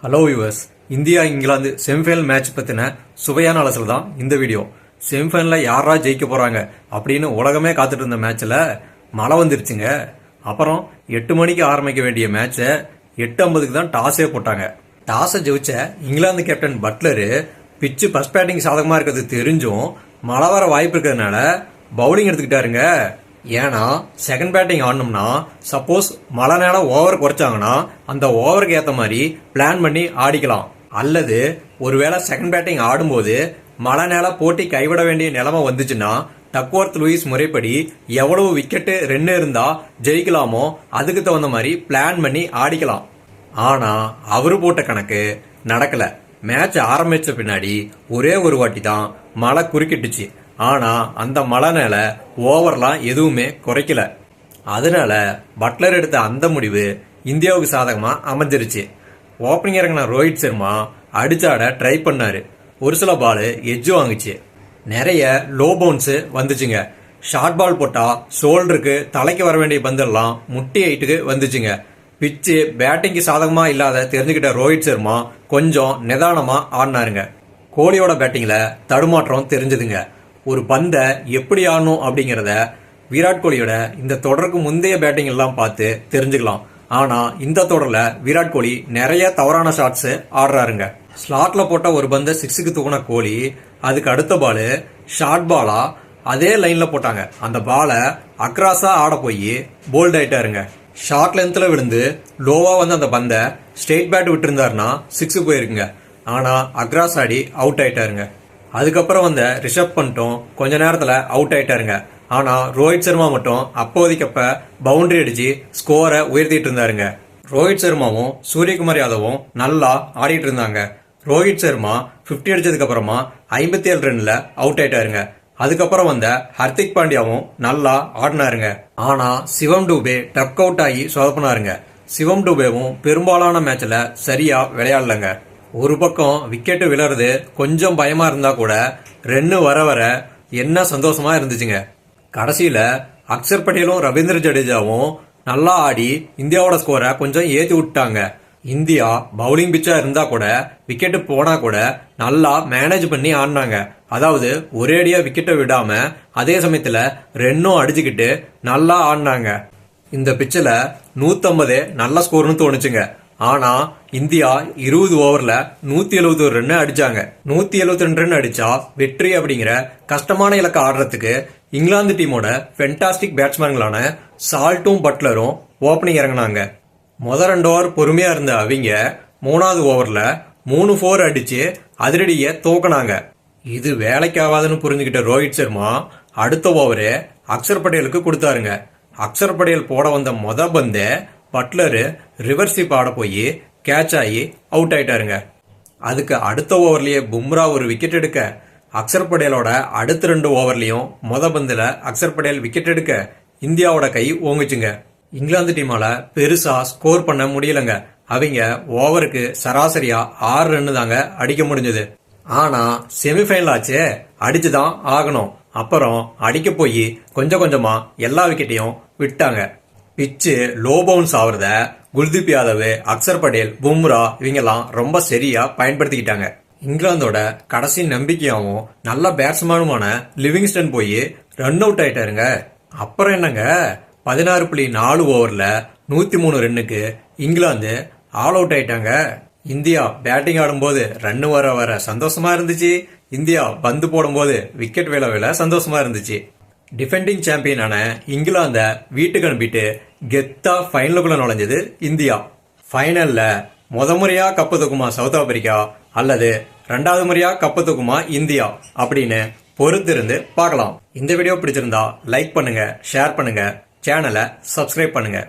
Hello viewers, India England semi-final match பற்றின சுவையான அலசல் தான் இந்த வீடியோ. செமிஃபைனலில் யாரா ஜெயிக்க போகிறாங்க அப்படின்னு உலகமே காத்துட்டு இருந்த மேட்ச்சில் மழை வந்துருச்சுங்க. அப்புறம் 8 மணிக்கு ஆரம்பிக்க வேண்டிய மேட்சை 8:50க்கு தான் டாஸே போட்டாங்க. டாஸை ஜெயிச்ச இங்கிலாந்து கேப்டன் பட்லரு பிச்சு ஃபர்ஸ்ட் பேட்டிங் சாதகமாக இருக்கிறது தெரிஞ்சும் மழை வர வாய்ப்பு இருக்கிறதுனால பவுலிங் எடுத்துக்கிட்டாருங்க. ஏன்னா செகண்ட் பேட்டிங் ஆடணும்னா சப்போஸ் மழை நேரம் ஓவர் குறைச்சாங்கன்னா அந்த ஓவருக்கு ஏற்ற மாதிரி பிளான் பண்ணி ஆடிக்கலாம். அல்லது ஒருவேளை செகண்ட் பேட்டிங் ஆடும்போது மழை நேரம் போட்டி கைவிட வேண்டிய நிலைமை வந்துச்சுன்னா டக்வொர்த் லூயிஸ் முறைப்படி எவ்வளவு விக்கெட்டு ரன் இருந்தா ஜெயிக்கலாமோ அதுக்கு தகுந்த மாதிரி பிளான் பண்ணி ஆடிக்கலாம். ஆனா அவரு போட்ட கணக்கு நடக்கல. மேட்ச் ஆரம்பிச்ச பின்னாடி ஒரே ஒரு வாட்டி தான் மழை குறுக்கிட்டுச்சு. ஆனா அந்த மழைனால ஓவர்லாம் எதுவுமே குறைக்கல. அதனால பட்லர் எடுத்த அந்த முடிவு இந்தியாவுக்கு சாதகமா அமைஞ்சிருச்சு. ஓப்பனிங் இறங்கின ரோஹித் சர்மா அடிச்சாட ட்ரை பண்ணாரு. ஒரு சில பால் எட்ஜ் வாங்குச்சு. நிறைய லோ பவுன்ஸ் வந்துச்சுங்க. ஷார்ட் பால் போட்டா ஷோல்டருக்கு தலைக்கு வர வேண்டிய பந்தெல்லாம் முட்டி ஹைட்டுக்கு வந்துச்சுங்க. பிச்சு பேட்டிங்க்கு சாதகமா இல்லாத தெரிஞ்சுக்கிட்ட ரோஹித் சர்மா கொஞ்சம் நிதானமா ஆடினாருங்க. கோலியோட பேட்டிங்ல தடுமாற்றம் தெரிஞ்சதுங்க. ஒரு பந்தை எப்படி ஆடணும் அப்படிங்கிறத விராட் கோலியோட இந்த தொடருக்கு முந்தைய பேட்டிங் எல்லாம் பார்த்து தெரிஞ்சுக்கலாம். ஆனா இந்த தொடர்ல விராட் கோலி நிறைய தவறான ஷாட்ஸ் ஆடுறாருங்க. ஸ்லாட்ல போட்ட ஒரு பந்தை 6க்கு தூக்கின கோலி அதுக்கு அடுத்த பால் ஷார்ட் பாலா அதே லைன்ல போட்டாங்க. அந்த பாலை அக்ராஸா ஆட போய் போல்ட் ஆயிட்டாருங்க. ஷார்ட் லென்த்ல விழுந்து லோவா வந்து அந்த பந்தை ஸ்ட்ரெயிட் பேட் விட்டு இருந்தாருன்னா 6 போயிருக்குங்க. ஆனா அக்ராஸ் ஆடி அவுட் ஆயிட்டாருங்க. அதுக்கப்புறம் வந்த ரிஷப் பண்ட்டும் கொஞ்ச நேரத்துல அவுட் ஆயிட்டாருங்க. ஆனா ரோஹித் சர்மா மட்டும் அப்போதைக்கப்ப பவுண்டரி அடிச்சு ஸ்கோரை உயர்த்திட்டு இருந்தாருங்க. ரோஹித் சர்மாவும் சூரியகுமார் யாதவும் நல்லா ஆடிட்டு இருந்தாங்க. ரோஹித் சர்மா 50 அடிச்சதுக்கு அப்புறமா 57 ரன்ல அவுட் ஆயிட்டாருங்க. அதுக்கப்புறம் வந்த ஹர்திக் பாண்டியாவும் நல்லா ஆடினாருங்க. ஆனா சிவம் டூபே டக் அவுட் ஆகி சொதப்பினாருங்க. சிவம் டூபேவும் பெரும்பாலான மேட்ச்ல சரியா விளையாடலங்க. ஒரு பக்கம் விக்கெட்டு விழறது கொஞ்சம் பயமா இருந்தா கூட ரன்னு வர வர என்ன சந்தோஷமா இருந்துச்சுங்க. கடைசியில அக்சர் பட்டேலும் ரவீந்திர ஜடேஜாவும் நல்லா ஆடி இந்தியாவோட ஸ்கோரை கொஞ்சம் ஏத்தி விட்டாங்க. இந்தியா பவுலிங் பிச்சா இருந்தா கூட விக்கெட்டு போனா கூட நல்லா மேனேஜ் பண்ணி ஆடினாங்க. அதாவது ஒரேடியா விக்கெட்டை விடாம அதே சமயத்துல ரன்னும் அடிச்சுக்கிட்டு நல்லா ஆடினாங்க. இந்த பிச்சில் 150 நல்ல ஸ்கோர்னு தோணுச்சுங்க. ஆனா இந்தியா 20 ஓவர்ல 171 ரன் அடிச்சாங்க. 172 ரன் அடிச்சா வெற்றி அப்படிங்கிற கஷ்டமான இலக்க ஆடுறதுக்கு இங்கிலாந்து டீமோட ஃபென்டாஸ்டிக் பேட்ஸ்மேன்களான சால்ட்டும் பட்லரும் ஓப்பனிங் இறங்கினாங்க. முதல் 2 ஓவர் பொறுமையா இருந்த அவங்க 3வது ஓவர்ல 3 4 அடிச்சு அதிரடிய தோக்கினாங்க. இது வேலைக்காகாதுன்னு புரிஞ்சுக்கிட்ட ரோஹித் சர்மா அடுத்த ஓவரு அக்சர் பட்டேலுக்கு கொடுத்தாருங்க. அக்சர் பட்டேல் போட வந்த பந்தே பட்லரு ரிவர்ஸிப் ஆட போய் கேட்ச் ஆகி அவுட் ஆயிட்டாருங்க. அதுக்கு அடுத்த ஓவர்லயே பும்ரா ஒரு விக்கெட் எடுக்க அக்சர் பட்டேலோட அடுத்த 2 ஓவர்லயும் பந்துல அக்சர் பட்டேல் விக்கெட் எடுக்க இந்தியாவோட கை ஓங்குச்சுங்க. இங்கிலாந்து டீமால பெருசா ஸ்கோர் பண்ண முடியலங்க. அவங்க ஓவருக்கு சராசரியா 6 ரன் தாங்க அடிக்க முடிஞ்சது. ஆனா செமிஃபைனல் ஆச்சே, அடிச்சுதான் ஆகணும். அப்புறம் அடிக்க போய் கொஞ்சம் கொஞ்சமா எல்லா விக்கெட்டையும் விட்டாங்க. பிச்சு லோ பவுன்ஸ் ஆகுறத குல்தீப் யாதவ், அக்சர் பட்டேல், பும்ரா இவங்கெல்லாம் ரொம்ப சரியா பயன்படுத்திக்கிட்டாங்க. இங்கிலாந்தோட கடைசி நம்பிக்கையாவும் நல்ல பேட்ஸ்மேனுமான லிவிங்ஸ்டன் போய் ரன் அவுட் ஆயிட்டாருங்க. அப்புறம் என்னங்க, 16.4 ஓவர்ல 103 ரன்னுக்கு இங்கிலாந்து ஆல் அவுட் ஆயிட்டாங்க. இந்தியா பேட்டிங் ஆடும்போது ரன் வர வர சந்தோஷமா இருந்துச்சு. இந்தியா பந்து போடும்போது விக்கெட் விழ சந்தோஷமா இருந்துச்சு. டிஃபெண்டிங் சாம்பியனான இங்கிலாந்த வீட்டுக்கு அனுப்பிட்டு கெத்தா ஃபைனலுக்குள்ள நுழைஞ்சது இந்தியா. ஃபைனல்ல முறையா கப்பு தூக்குமா சவுத் ஆப்பிரிக்கா அல்லது 2வது முறையா கப்பு தூக்குமா இந்தியா அப்படின்னு பொறுத்திருந்து பார்க்கலாம். இந்த வீடியோ பிடிச்சிருந்தா லைக் பண்ணுங்க, ஷேர் பண்ணுங்க, சேனலை சப்ஸ்கிரைப் பண்ணுங்க.